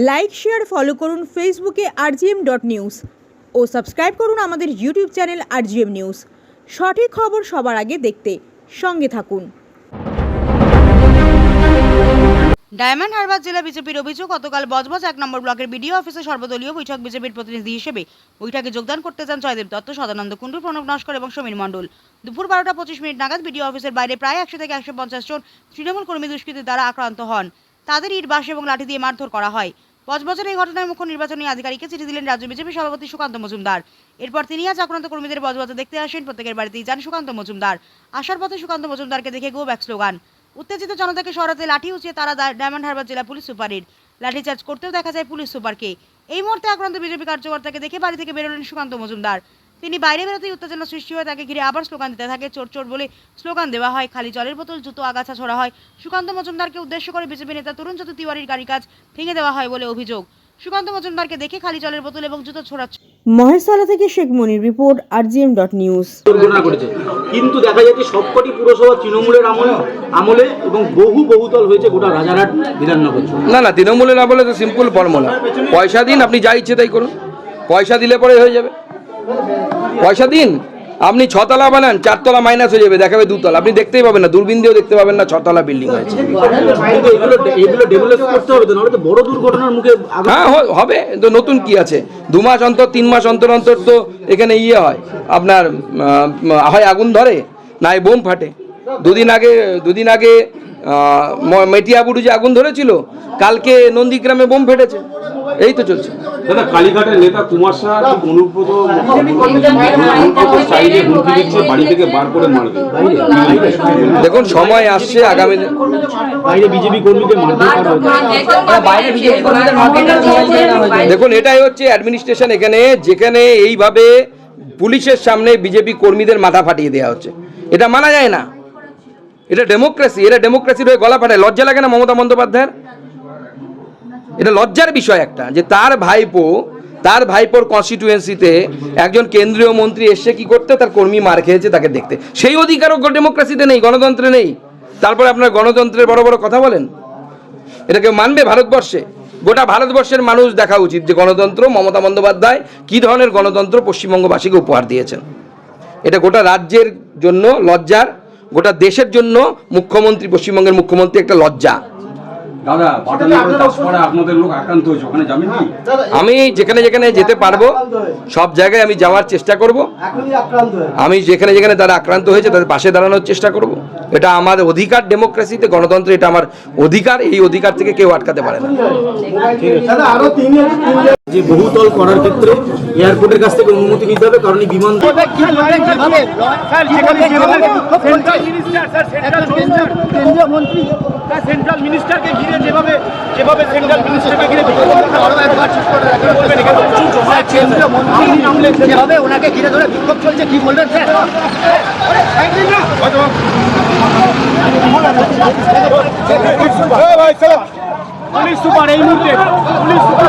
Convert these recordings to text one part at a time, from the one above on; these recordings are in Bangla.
লাইক শেয়ার ফলো করুন ফেসবুকে rgm.news ও সাবস্ক্রাইব করুন আমাদের ইউটিউব চ্যানেল rgm নিউজ। সঠিক খবর সবার আগে দেখতে সঙ্গে থাকুন। ডায়মন্ড হারবার জেলা বিজেপির অভিযোগ, গতকাল বজবজ 1 নম্বর ব্লকের বিডিও অফিসে সর্বদলীয় বৈঠক বিজেপির প্রতিনিধি হিসেবে বৈঠকে যোগদান করতে যান জয়দেব দত্ত, সদানন্দ কুণ্ডু, প্রণব নস্কর এবং সমীর মণ্ডল। দুপুর 12:25 নাগাদ বিডিও অফিসের বাইরে প্রায় 100 থেকে 150 জন তৃণমূল কর্মী দুষ্কৃতীর দ্বারা আক্রান্ত হন। তাদের ইট বাঁশ এবং লাঠি দিয়ে মারধর করা হয়। বজবজের এই ঘটনায় মুখ্য নির্বাচনী আধিকারিককে চিঠি দিলেন রাজ্য বিজেপি সভাপতি সুকান্ত মজুমদার। এরপর তিনি আজ আক্রান্ত কর্মীদের বজবজে দেখতে আসেন। প্রত্যেকের বাড়িতেই যান সুকান্ত মজুমদার। আসার পথে সুকান্ত মজুমদারকে দেখে গো ব্যাক স্লোগান। উত্তেজিত জনতাকে সরাতে লাঠি উঁচিয়ে তারা ডায়মন্ড হারবার জেলা পুলিশ সুপারের লাঠিচার্জ করতেও দেখা যায় পুলিশ সুপারকে। এই মুহূর্তে আক্রান্ত বিজেপি কার্যকর্তাকে দেখে বাড়ি থেকে বেরোলেন সুকান্ত মজুমদার। তিনি বাইরে বেরোতেই উত্তেজনা সৃষ্টি হয়, তাকে ঘিরে আবার স্লোগান দিতে থাকে। চোর চোর বলে স্লোগান দেওয়া হয়, খালি জলের বোতল, জুতো, আগাছা ছোড়া হয়। সুকান্ত মজুমদারকে উদ্দেশ্য করে বিজেপি নেতা তরুণ জ্যোতি তিওয়ারির গাড়ি কাজ ভেঙে দেওয়া হয় বলে অভিযোগ। সুকান্ত মজুমদারকে দেখে খালি জলের বোতল এবং জুতো ছোড়াচ্ছে। মহেশতলা থেকে শেখ মনির রিপোর্ট, rgm.news। কিন্তু দেখা যাচ্ছে সবকটি পুরসভা তৃণমূলের আমলে এবং বহুতল হয়েছে গোটা রাজারহাট বিধাননগর। না তৃণমূলের আমলে তো সিম্পল ফর্মুলা, পয়সা দিন, আপনি যা ইচ্ছে তাই করুন। পয়সা দিলে পরে হয়ে যাবে। পয়সা দিন, আপনি 6 তলা বানান, 4 তলা মাইনাস হয়ে যাবে, দেখাবে 2 তলা। আপনি দেখতেই পাবেন না, দূরবীন দিয়েও দেখতে পাবেন না 6 তলা বিল্ডিং হয়েছে। এগুলো ডেভেলপ করতে হবে তো, নাহলে তো বড় দুর্ঘটনার মুখে। হ্যাঁ হবে তো, নতুন কি আছে? 2 মাস অন্তর 3 মাস অন্তর তো এখানে হয়, আপনার হয় আগুন ধরে, না বোম ফাটে। দুদিন আগে মেটিয়াবুরু যে আগুন ধরেছিল, কালকে নন্দীগ্রামে বোম ফেটেছে। এই তো চলছে। দাদা, কালীঘাটের নেতা কুমার শাহ অনুব্রত চাইলে হুমকি দিচ্ছে বাড়ি থেকে বার করে মারবে। দেখুন, সময় আসছে আগামী বাইরে বিজেপি কর্মীদের দেখুন, এটাই হচ্ছে অ্যাডমিনিস্ট্রেশন এখানে, যেখানে এইভাবে পুলিশের সামনে বিজেপি কর্মীদের মাথা ফাটিয়ে দেওয়া হচ্ছে। এটা মানা যায় না। এটা ডেমোক্রেসি, এরা ডেমোক্রেসির হয়ে গলা ফাটায়। লজ্জা লাগে না মমতা বন্দ্যোপাধ্যায়ের? এটা লজ্জার বিষয় একটা, যে তার ভাইপোর কনস্টিটিউয়েন্সিতে একজন কেন্দ্রীয় মন্ত্রী এসে কি করতে, তার কর্মী মার খেয়েছে তাকে দেখতে। সেই অধিকারও ডেমোক্রেসিতে নেই, গণতন্ত্রে নেই। তারপরে আপনার গণতন্ত্রের বড় বড় কথা বলেন। এটা কেউ মানবে ভারতবর্ষে? গোটা ভারতবর্ষের মানুষ দেখা উচিত যে গণতন্ত্র, মমতা বন্দ্যোপাধ্যায় কী ধরনের গণতন্ত্র পশ্চিমবঙ্গবাসীকে উপহার দিয়েছেন। এটা গোটা রাজ্যের জন্য লজ্জার, গোটা দেশের জন্য মুখ্যমন্ত্রী, পশ্চিমবঙ্গের মুখ্যমন্ত্রী একটা লজ্জা। দাদা, আপনাদের লোক আক্রান্ত হয়েছে, ওখানে যাবেন কি? আমি যেখানে যেতে পারবো সব জায়গায় আমি যাওয়ার চেষ্টা করব। আমি যেখানে তারা আক্রান্ত হয়েছে তাদের পাশে দাঁড়ানোর চেষ্টা করব। এটা আমার অধিকার, ডেমোক্রেসিতে, গণতন্ত্রে এটা আমার অধিকার। এই অধিকার থেকে কেউ আটকাতে পারে না। যে বহুতল করার ক্ষেত্রে এয়ারপোর্টের কাছ থেকে অনুমতি নিতে হবে, কারণ এই বিমান সেন্ট্রাল মিনিস্টারকে ঘিরে যেভাবে সেন্ট্রাল মিনিস্টারকে ঘিরে যেভাবে ওনাকে ঘিরে ধরে বিক্ষোভ চলছে, কি বলবেন স্যার? পুলিশ সুপার এই মুহূর্তে পুলিশ সুপার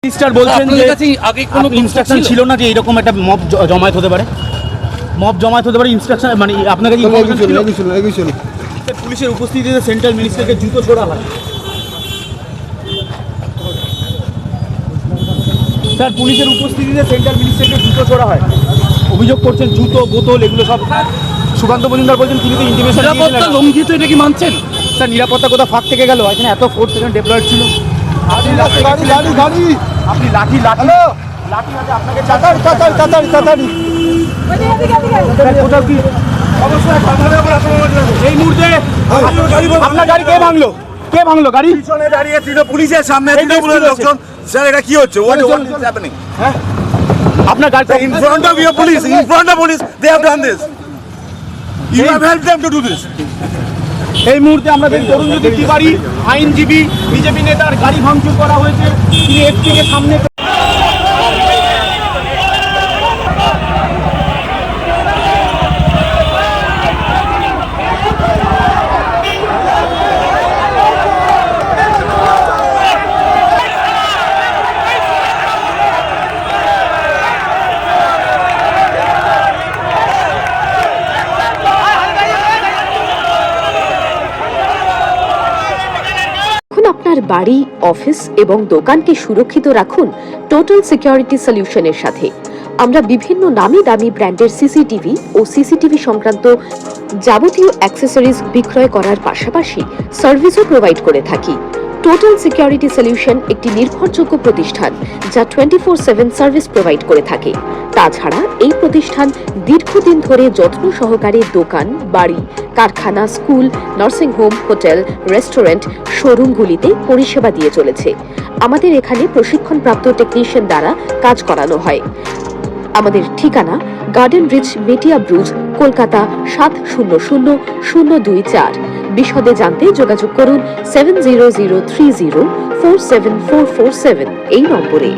মিনিস্টার বলছেন যে ইনস্ট্রাকশন ছিল না যে এরকম একটা মব জমায়েত হতে পারে, মব জমায়েত হতে পারে, ইনস্ট্রাকশন মানে আপনার কাছে পুলিশের উপস্থিতিতে সেন্ট্রাল মিনিস্টারকে জুতো ছোড়া হয়। স্যার পুলিশের উপস্থিতিতে সেন্ট্রাল মিনিস্টারকে জুতো ছোড়া হয়, অভিযোগ করছেন জুতো বোতল এগুলো সব। সুকান্ত মজুমদার বলছেন তিনি তো ইন্টিমেশন নিরাপত্তা লঙ্ঘিত, এটা কি মানছেন? স্যার নিরাপত্তা কোথাও ফাঁক থেকে গেল, এখানে এত ফোর্স এখানে ডেপ্লয়েড ছিল। আপনি লাঠি লাঠি লাঠি আছে আপনাকে তাড়াতাড়ি এই মুহূর্তে আপনার গাড়ি কে ভাঙলো? কে ভাঙলো গাড়ি? পিছনে দাঁড়িয়ে ছিল পুলিশের সামনে তৃণমূলের লোকজন। স্যার এটা কি হচ্ছে? What is happening? আপনার গাড়ি In front of your police, in front of police, they have done this. You have helped them to do this. এই মুহূর্তে আমরা দেখি তরুণজ্যোতি তিওয়ারি আইনজীবী বিজেপি নেতার গাড়ি ভাঙচুর করা হয়েছে, তিনি এফটিকে সামনে। আপনার বাড়ি, অফিস এবং দোকানকে সুরক্ষিত রাখুন টোটাল সিকিউরিটি সলিউশনের সাথে। আমরা বিভিন্ন নামি দামি ব্র্যান্ডের সিসিটিভি ও সিসিটিভি সংক্রান্ত যাবতীয় অ্যাক্সেসরিজ বিক্রয় করার পাশাপাশি সার্ভিসও প্রোভাইড করে থাকি। টোটাল সিকিউরিটি সলিউশন একটি নির্ভরযোগ্য প্রতিষ্ঠান যা 24/7 সার্ভিস প্রোভাইড করে থাকে। তাছাড়া এই প্রতিষ্ঠান দীর্ঘদিন ধরে যত্ন সহকারে দোকান, বাড়ি, কারখানা, school, nursing home, hotel, restaurant, শোরুমগুলিতে পরিষেবা দিয়ে চলেছে। আমাদের এখানে প্রশিক্ষণপ্রাপ্ত টেকনিশিয়ান দ্বারা কাজ করানো হয়। আমাদের ঠিকানা গার্ডেন রিচ, মেটিয়া ব্রুজ, কলকাতা 700024। বিশদে জানতে যোগাযোগ করুন 7003047447 এই নম্বরে।